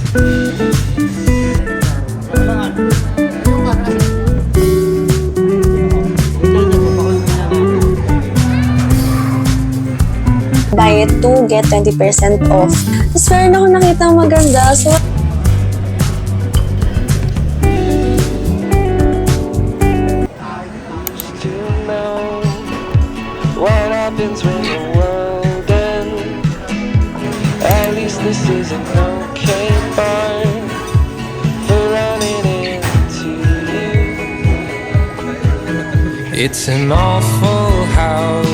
Buy it 2, get 20% off. Tapos meron ako nakita maganda. So, what happens when the world ends? At least this is an okay bar for running into you. It's an awful house,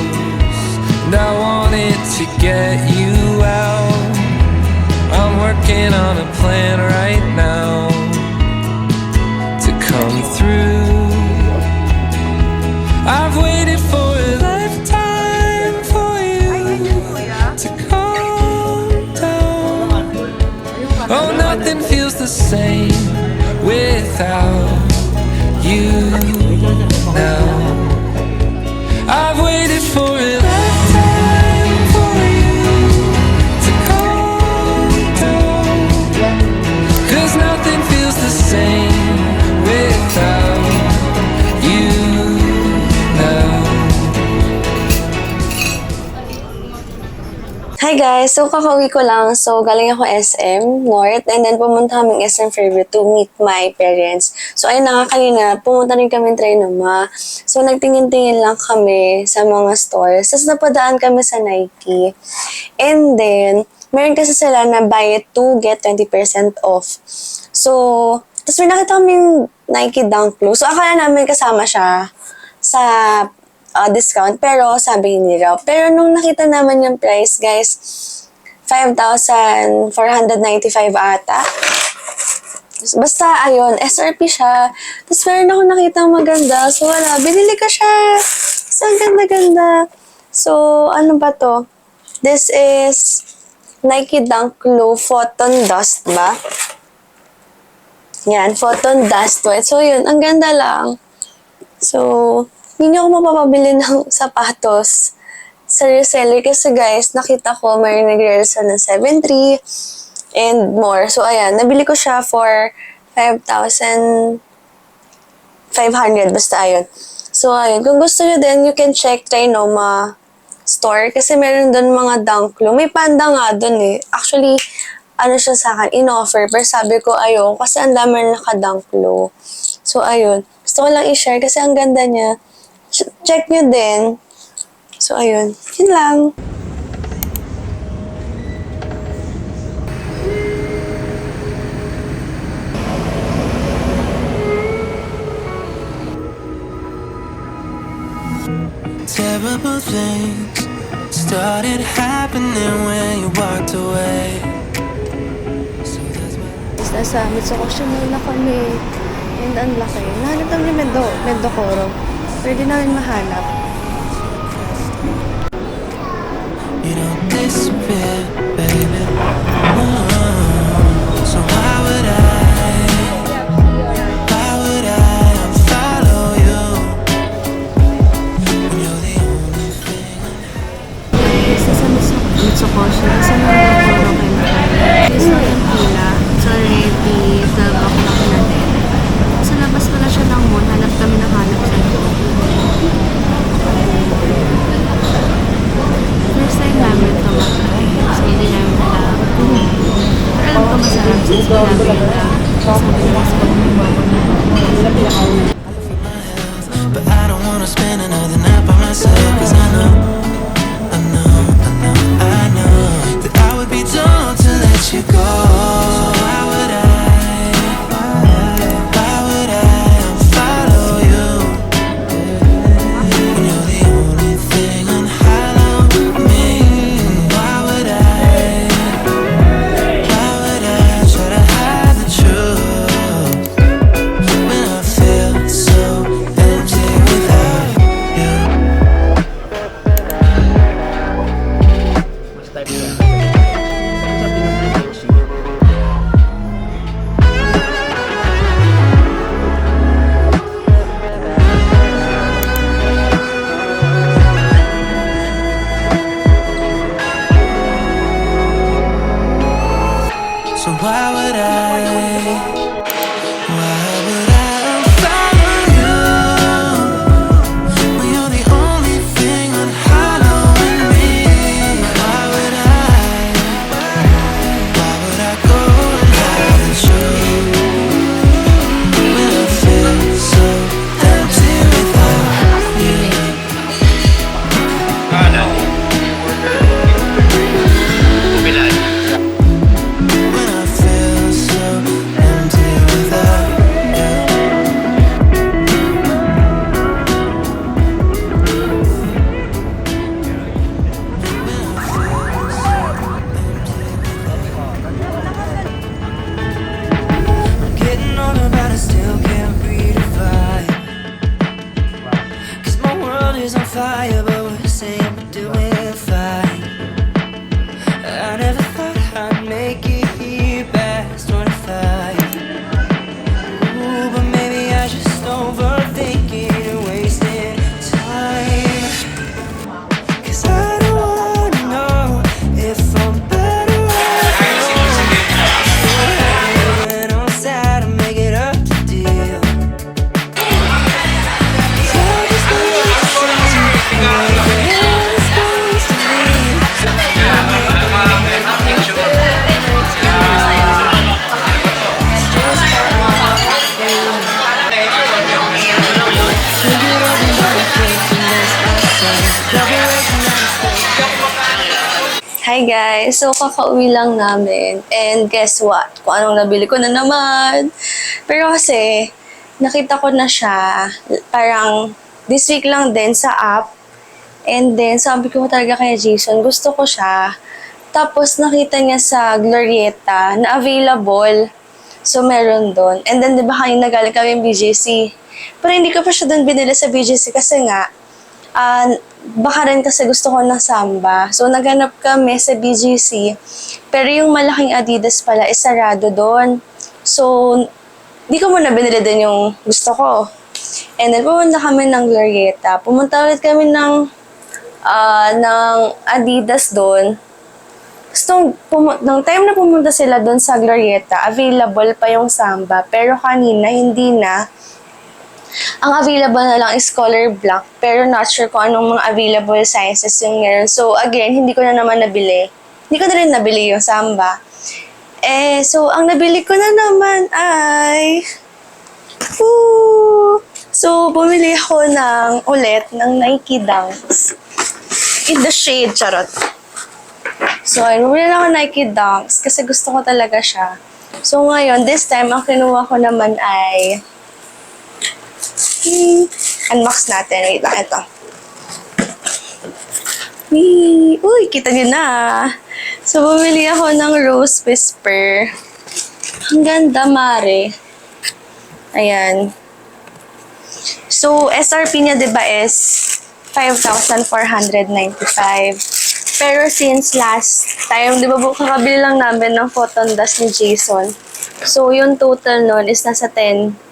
and I wanted to get you out. I'm working on a plan right now to come through. I've waited for a lifetime for you to calm down. Oh, nothing feels the same without you now. I've waited for a lifetime for you to calm down. 'Cause nothing feels the same without you now. hi guys! So, kakauwi ko lang. So, galing ako SM North and then pumunta kaming SM Fairview to meet my parents. So, ayun na nga kanina, pumunta rin kami Trinoma. So, nagtingin-tingin lang kami sa mga stores. Tapos, napadaan kami sa Nike. And then, meron kasi sila na buy it 2, get 20% off. So, tapos may nakita kaming Nike Dunk Low. So, akala namin kasama siya sa discount, pero sabi hindi raw. Pero nung nakita naman yung price, guys, 5,495 ata. Basta, ayun, SRP siya. Tapos meron ako nakita maganda. So, wala, binili ko siya. So, ang ganda-ganda. So, ano ba to? This is Nike Dunk Low Photon Dust ba? Yan, Photon Dust White. So, yun, ang ganda lang. So, hindi ako mapapabili ng sapatos sa reseller kasi guys, nakita ko may nagre-resell ng 7,300 and more. So, ayan, nabili ko siya for 5,500. Basta, ayun. So, ayun. Kung gusto nyo din, you can check Trinoma store kasi meron doon mga Dunk Low. May panda nga doon eh. Actually, ano siya sa akin, in-offer. Pero sabi ko, ayun, kasi ang dami na naka-Dunk Low. So, ayun. Gusto ko lang i-share kasi ang ganda niya. Check nyo din. So, ayun. Yun lang. Terrible things started happening when you walked away. Nasa Mitsukoshi muna kami. And ang laki. Nahanap kami ni Mendokoro. Pwede namin mahanap. You don't disappear, baby. So why would I follow you when you're the only thing? Isa sa Mitsukoshi. Isa na Mendokoro kayo. Isa yung pila. It's already 12 o'clock na din. Sa labas pala siya ng mall. Hanap kami ng hanap sa loob. First time namin ito mag-try. So, hindi namin alam. Pero alam ko masarap since sinabi nila. Sabi nila sa But I don't wanna spend another night by myself, 'cause I know that I would be dumb to let you go. Why would I follow you when you're the only thing on hollow me? Why would I try to hide the truth when I feel so empty without you? Why would I follow you when you're the only thing on hollow in me? Why would I go and hide you when I feel so empty without you? When I feel so empty without you. I'm getting older, but I still can't breathe a vibe. 'Cause my world is on fire, but we're saying we're doing fine. I never thought I'd make it here past 25. Ooh, but maybe I just overthinking and wasting time. 'Cause I don't wanna know if I'm better off when I'm sad and make it up to deal. 'Cause I just need to see where it's supposed to be. Hi guys! So, kakauwi lang namin. And guess what? Kung anong nabili ko na naman. Pero kasi, nakita ko na siya parang this week lang din sa app. And then, sabi ko talaga kay Jason, gusto ko siya. Tapos, nakita niya sa Glorieta na available. So, meron doon. And then, di ba kanina galing kami BGC? Pero hindi ko pa siya doon binili sa BGC kasi nga, baka rin kasi gusto ko ng Samba. So, naghanap kami sa BGC. Pero yung malaking Adidas pala, is sarado doon. So, di ko muna binili din yung gusto ko. And then, pumunta kami ng Glorieta. Pumunta ulit kami ng Adidas doon. Nung time na pumunta sila doon sa Glorieta, available pa yung Samba. Pero kanina, hindi na. Ang available na lang is color black, pero not sure kung anong mga available sizes yung meron. So, again, hindi ko na naman nabili. Hindi ko na rin nabili yung Samba. So, ang nabili ko na naman ay... Woo! So, bumili ako ulit ng Nike Dunks. In the shade, charot. So, bumili na ako Nike Dunks kasi gusto ko talaga siya. So, ngayon, this time, ang kinuha ko naman ay... unbox natin. Wait lang, ito. Uy, kita niyo na. So, bumili ako ng Rose Whisper. Ang ganda, mare. Ayan. So, SRP niya, diba, is 5,495. Pero since last time, di ba, kakabili lang namin ng Photon Dust ni Jason. So, yung total nun is nasa 10,000.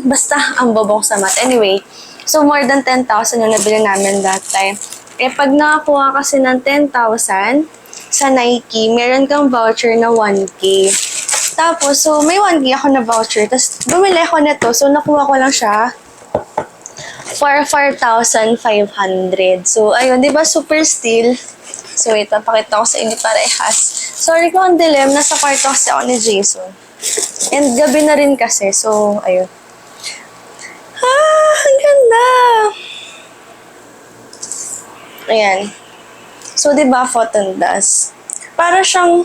Basta, ang bobong sa math. Anyway, so more than 10,000 yung nabili namin that time. Pag nakakuha kasi ng 10,000 sa Nike, meron kang voucher na 1K. Tapos, so may 1K ako na voucher. Tapos, bumili ako nito. So, nakuha ko lang siya for 4,500. So, ayun, di ba super steal? So, wait, papakita ko sa inyo para ihas. Sorry kung ang dilim, nasa kwarto kasi ako ni Jason. And gabi na rin kasi, so, ayun. Ang ganda! Ayan. So, diba, Photon Dust? Para siyang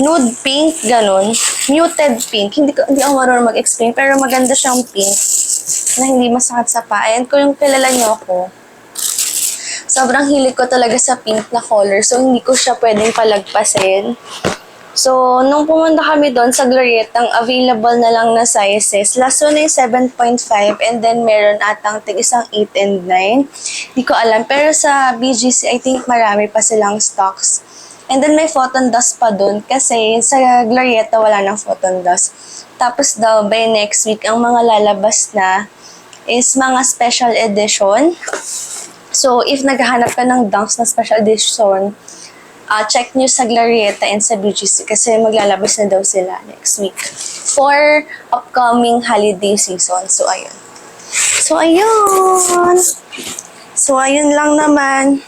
nude pink, ganun. Muted pink. Hindi ako marunong mag-explain, pero maganda siyang pink na hindi masakit sa paa. And kung yung kilala niyo ako, sobrang hilig ko talaga sa pink na color, so hindi ko siya pwedeng palagpasin. So, nung pumunta kami doon sa Glorieta, ang available na lang na sizes. Last one ay 7.5 and then meron atang tig-isang 8 and 9. Di ko alam. Pero sa BGC, I think marami pa silang stocks. And then may Photon Dust pa doon kasi sa Glorieta wala nang Photon Dust. Tapos daw, by next week, ang mga lalabas na is mga special edition. So, if naghahanap ka ng Dunks na special edition, check nyo sa Glorieta and sa BGC kasi maglalabas na daw sila next week for upcoming holiday season. So, ayun. So, ayun. So, ayun lang naman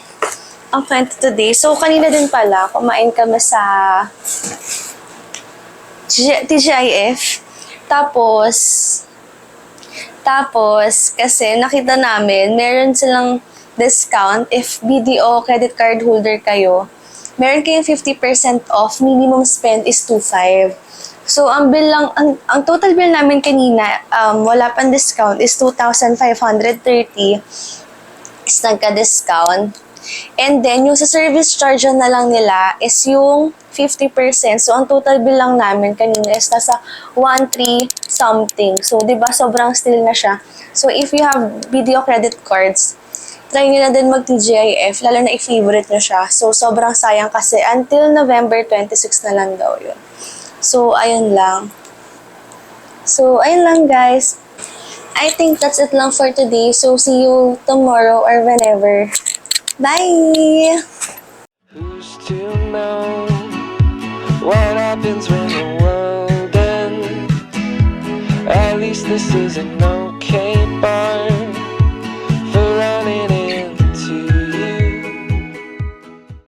ang kwento today. So, kanina din pala, kumain kami sa TGIF. Tapos, kasi nakita namin, meron silang discount if BDO credit card holder kayo. Meron kayong 50% off, minimum spend is 2,500. So, ang total bill namin kanina, wala pang discount, is 2,530 is nagka-discount. And then, yung sa service charge na lang nila is yung 50%. So, ang total bill lang namin kanina is nasa 1,300 something. So, di ba, sobrang still na siya. So, if you have BDO credit cards, try nyo na din mag-TGIF, lalo na i-favorite nyo siya. So, sobrang sayang kasi until November 26 na lang daw yun. So, ayun lang. So, ayun lang guys. I think that's it lang for today. So, see you tomorrow or whenever. Bye! Who's to know what happens when the world ends? At least this is an okay bar.